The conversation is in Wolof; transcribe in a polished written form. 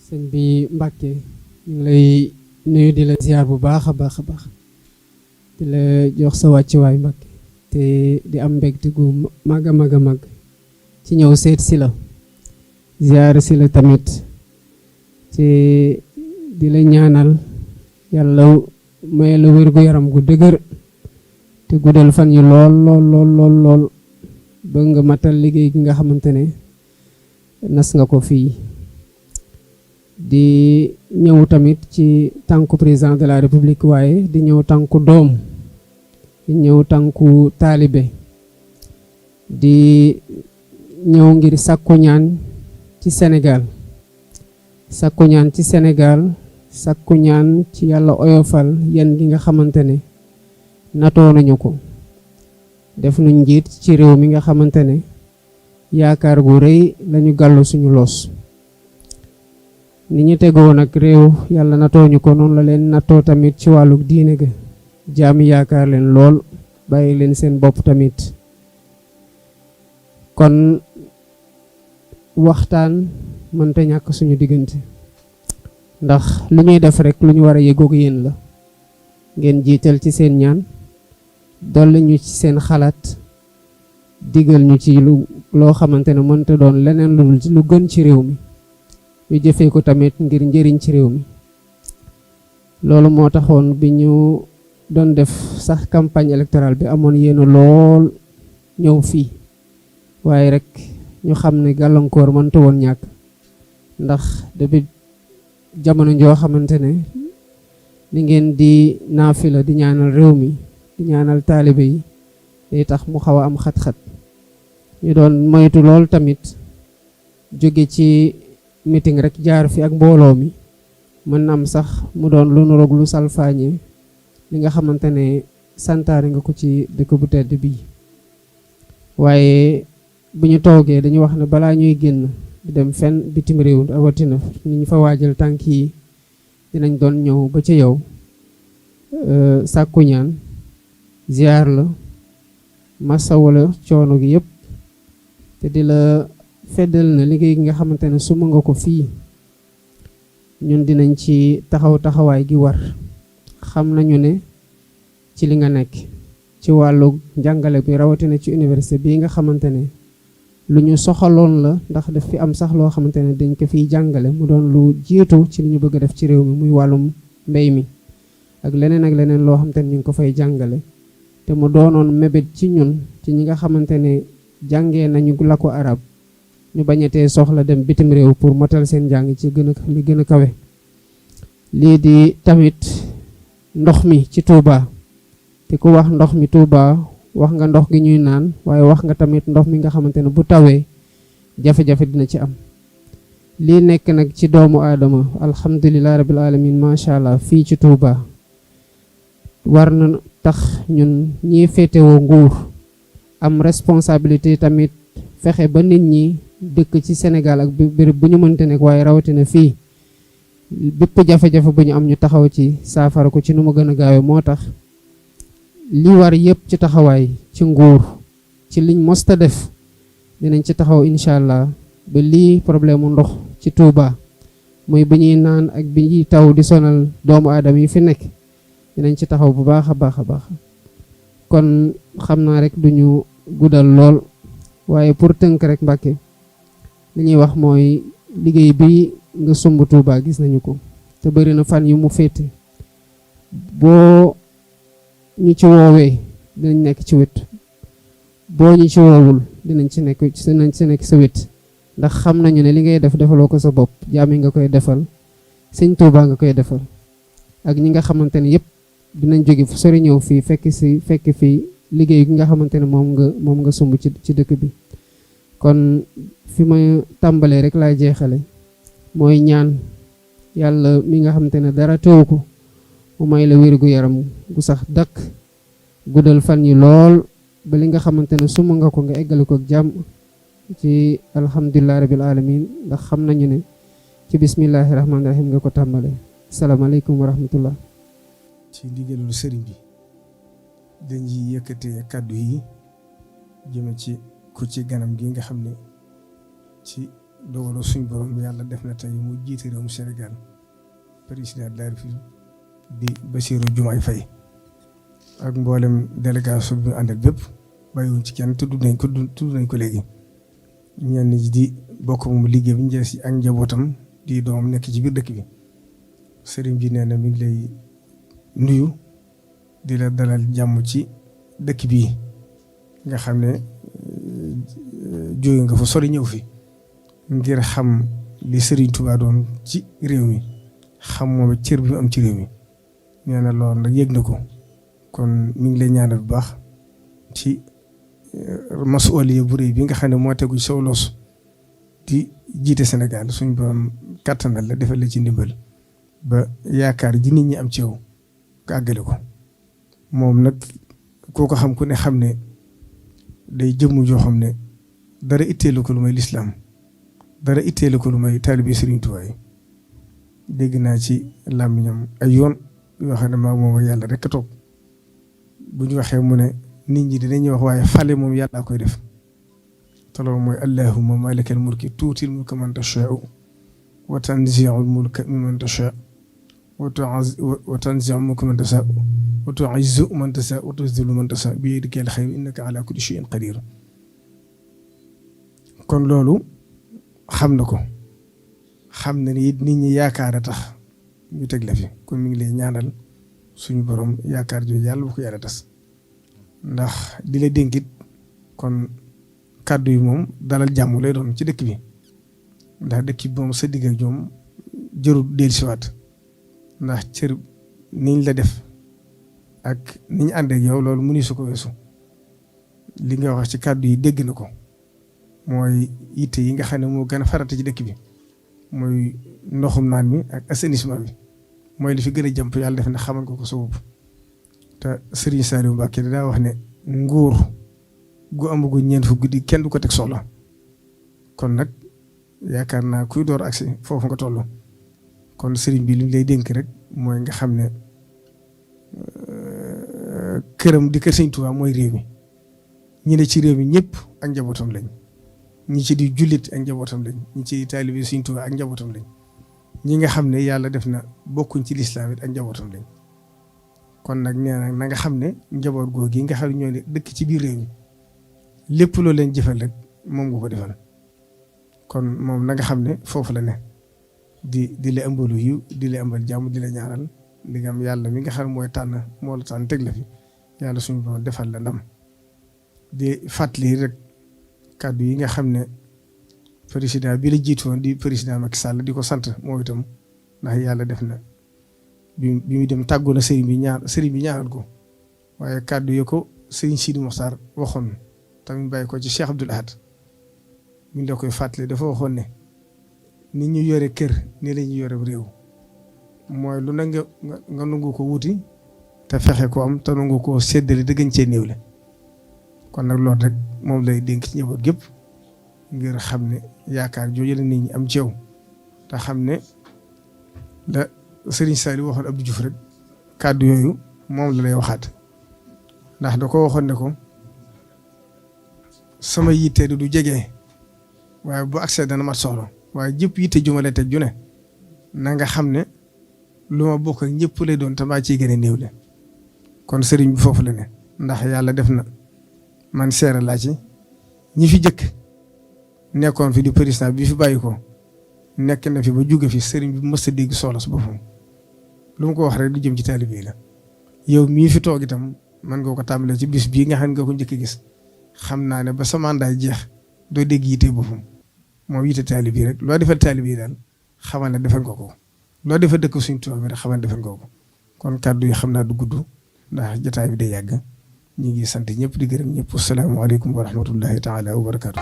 sëñ bi Mbàkke ñu ngi lay nuyu di la ziar bu baax a baax a baax di la jox sa wàccuwaay Mbàkke te di am mbégte gu mag a mag a mag ci ñëw seet si la ziar si la tamit te di la ñaanal yàlla may la wér gu yaram gu dëgër te guddal fan yi lool lool lool lool lool ba nga matal liggéey gi nga xamante ne nas nga ko fii di ñëw tamit ci tànku président de la république waaye di ñëw tànku doom di ñëw tànku taalibe di ñëw ngir sàkku ñaan ci Sénégal sàkku ñaan ci Sénégal sàkku ñaan ci yàlla oyofal yan gi nga xamante ne natoo nañu ko def nu njiit ci réew mi nga xamante ne yaakaar gu rëy lañu gàllu suñu loos ni ñu tegoo nag réew yàlla natoo ñu ko noonu la leen natoo tamit ci wàllu diine ga jaami yaakaar leen lool bàyyi leen seen bopp tamit kon waxtaan mënta ñàkk suñu diggante ndax lu ñuy def rek lu ñu war a yëgoog yéen la ngeen jiital ci seen ñaan dolli ñu ci seen xalaat digal ñu ci loo xamante ne mënta doon leneen lu dul ci lu gën ci réew mi ñu jëfee ko tamit ngir njëriñ ci réew mi loolu moo taxoon bi ñu doon def sax campagne électorale bi amoon yéena lool ñëw fii waaye rek ñu xam ne gàllankoor mënta woon ñàkk ndax depuis jamono joo xamante ne li ngeen di naafila di ñaanal réew mi di ñaanal taalibe yi day tax mu xaw a am xat-xat ñu doon moytu lool tamit jóge ci meeting rek jaar fi ak mbooloo mi mën na am sax mu doon lu nu roog lu salfaañe li nga xamante ne santaane nga ko ci dëkk bu tedd bii waaye bu ñu toogee dañu wax ne balaa ñuy génn di dem fenn bitim réew rawatina ni ñu fa waajal tànk yi dinañ doon ñëw ba ca yow sàkku ñaan ziar la massa wala coono gi yëpp te di la feddal na liggéey gi nga xamante ne suma nga ko fii ñun dinañ ci taxaw taxawaay gi war xam nañu ne ci li nga nekk ci wàllu njàngale bi rawatina ci université bii nga xamante ne lu ñu soxaloon la ndax daf fi am sax loo xamante ne dañ ko fiy jàngale mu doon lu jiitu ci li ñu bëgg a def ci réew mi muy wàllum mbéy mi ak leneen loo xamante ne ñu ngi ko fay jàngale te mu doonoon mébét ci ñun ci ñi nga xamante ne jàngee nañu la ko arab ñu bañatee soxla dem bitim réew pour motal seen jàng ci li gën a kawe lii di tamit ndox mi ci Touba te ku wax ndox mi Touba wax nga ndox gi ñuy naan waaye wax nga tamit ndox mi nga xamante ne bu tawee jafe-jafe dina ci am lii nekk nag ci doomu aadama alhamdulilah rabbil alamin macha allah fii ci Touba war na tax ñun ñi féetewoo nguur am responsabilité tamit fexe ba nit ñi dëkk ci Sénégal ak béréb bu ñu mënte nekk waaye rawatina fii bépp jafe-jafe bu ñu am ñu taxaw ci saafara ko ci nu mu gën a gaawee moo tax li war yëpp ci taxawaay ci nguur ci liñ mosta def dinañ ci taxaw incha allah ba lii problème mu ndox ci Touba muy bi ñuy naan ak bi ñuy taw di sonal doomu aadama yi fi nekk dinañ ci taxaw bu baax a baax a baax kon xam naa rek duñu guddal lool waaye pour tënk rek Mbàkke li ñuy wax mooy liggéey bi nga sumb Touba gis nañu ko te bëri na fan yu mu féete boo ñu ci woowee dinañ nekk ci wet boo ñu ci woowul dinañ ci nekk sa wet ndax xam nañu ne li ngay def defaloo ko sa bopp jaam yi nga koy defal sëñ Touba nga koy defal ak ñi nga xamante ne yëpp dinañ jóge fu sori ñëw fii fekk fii liggéey gi nga xamante ne moom nga sumb ci dëkk bi kon fi ma tàmbalee rek laay jeexale mooy ñaan yàlla mi nga xamante ne dara teewu ko mu may la wér gu yaram gu sax dakk guddal fan yi lool ba li nga xamante ne sumb nga ko nga eggale ko ak jàmm ci alhamdulilah rabbil alamin ndax xam nañu ne ci bismillahi rahmaani rahim nga ko tàmbalee asalaamaaleykum wa rahmatullah ci ndigalul sëriñ bi dañuy yëkkatee kàddu yi jëme ci ku ci ganam gi nga xam ne ci dogaloo suñ borom yàlla def na tey mu jiite réewum Sénégal président de la République di Bassirou Diomaye Faye ak mboolem délégation bi ñu àndal bépp bàyyiwuñ ci kenn tudd nañ ko léegi ñenn ñi di bokk moom liggéey bi njëriñ si ak njabootam di doomam nekk ci biir dëkk bi sëriñ bi nee na mi ngi lay nuyu di la dalal jàmm ci dëkk bii nga xam ne jóge nga fa sori ñëw fi ngir xam li Sëriñ Tuubaa doon ci réew mi xam moom cër bi mu am ci réew mi nee na loolu nag yëg na ko kon mi ngi lay ñaanal bu baax ci masuuliya bu réy bi nga xam ne moo tegu ci sa loos di jiite Sénégal suñu borom kàttanal la defal la ci ndimbal ba yaakaar ji nit ñi am ci yow nga àggale ko moom nag koo ko xam ku ne xam ne day jëmm joo xam ne dara itteelu ko lu may lislaam dara itteelu ko lu may taalibe Sëriñ Tuubaa yi dégg naa ci làmmiñam ay yoon yoo xam ne maa moom ak yàlla rek a toog bu ñu waxee mu ne nit ñi dinañuy wax waaye fale moom yàlla koy def te loolu mooy allahumma maalikal mulki tuutil mulka man tashaa'u wa tanzi'ul mulka mimman tashaa'u wa tanzi'ul mulka man tashaa'u wa tu'izzu man tashaa'u wa tuzillu man tashaa'u bi yadikal khayru innaka ala kulli shay'in qadir kon loolu xam na ko xam na ni it nit ñi yaakaar a tax ñu teg la fi kon mi ngi lay ñaanal suñu borom yaakaar jooju yàlla bu ko yàlla tas ndax di la dénkit kon kàddu yi moom dalal jàmm lay doon ci dëkk bi ndax dëkk bi moom sa digg ak ñoom jërul dellusiwaat ndax cër niñ la def ak niñ ànd ak yow loolu mënu su ko weesu li nga wax ci kàddu yi dégg na ko mooy yitte yi nga xam ne moo gën a farata ci dëkk bi mooy ndoxum naan mi ak assainissement bi mooy li fi gën a jàmp yàlla def na xamal ko sa bopp te Serigne Saliou Mbacké daa wax ne nguur gu amagu ñeent fu guddi kenn du ko teg soxla kon nag yaakaar naa kuy door agsi foofu nga toll kon Serigne bi li lay dénk rek mooy nga xam ne këram di kër Sëriñ Tuubaa mooy réew mi ñi ne ci réew mi ñëpp ak njabootam lañ ñi ci di jullit ak njabootam lañ ñi ci taalibe Sëriñ Tuubaa ak njabootam lañ ñi nga xam ne yàlla def na bokkuñ ci lislaam it ak njabootam lañ kon nag nee na nga xam ne njaboot googu yi nga xam ne ñoo ne dëkk ci biir réew mi lépp loo leen jëfal rek moom nga ko defal kon moom na nga xam ne foofu la ne di la ëmbalu yiw di la ëmbal jàmm di la ñaaral di nga am yàlla mi nga xam ne mooy tànn moo la tànn teg la fi yàlla suñu borom defal la ndam di fàttali rek kàddu yi nga xam ne président bi la jiitu woon di président Macky Sall di ko sant moo itam ndax yàlla def na bi mu dem tàggoo na sëriñ bi ñaanal ko waaye kàddu yi ko sëriñ Sidi Mokhtar waxoon tamit bàyyi ko ci Cheikh Abdoul Ahad mi la koy fàttali dafa waxoon ne nit ñu yore kër ni la ñu yore réew mooy lu na nga nangu ko wuti te fexe ko am te nangu koo séddale dëggañ cee néew le kon nag loolu rek moom lay dénk ci njaboot gépp ngir xam ne yaakaar jooju la nit ñi am ci yow te xam ne la Serigne Saliou waxoon Abdou Diouf rek kàddu yooyu moom la lay waxaat ndax da ko waxoon ne ko sama yitte du jege waaye bu accès dana mat soxla waaye jëpp yitte jumale teg ju ne na nga xam ne lu ma bokk ak ñëpp lay doon te maa ciy gën a néew le kon Serigne bi foofu la ne ndax yàlla def na man seere laa ci ñi fi jëkk nekkoon fi di président bi fi bàyyi ko nekk na fi ba jóge fi Serigne bi mës a dégg soxla su boppam lu mu ko wax rek lu jëm ci taalibe yi la yow mii fi toog itam man nga ko tàmbalee ci bis bii nga xam ne nga ko njëkk gis xam naa ne ba sa mandat jeex doo dégg yitte boppam moom yitte taalibe yi rek loo defal taalibe yi daal xamal ne defal nga ko loo defal dëkk Sëriñ Tuubaa bi rek xamal ne defal nga ko kon kàddu yi xam naa du gudd ndax jotaay bi day yàgg ñu ngi sant ñëpp di gërëm ñëpp asalaamaaleykum wa rahmatullahi taala wa barakaatu.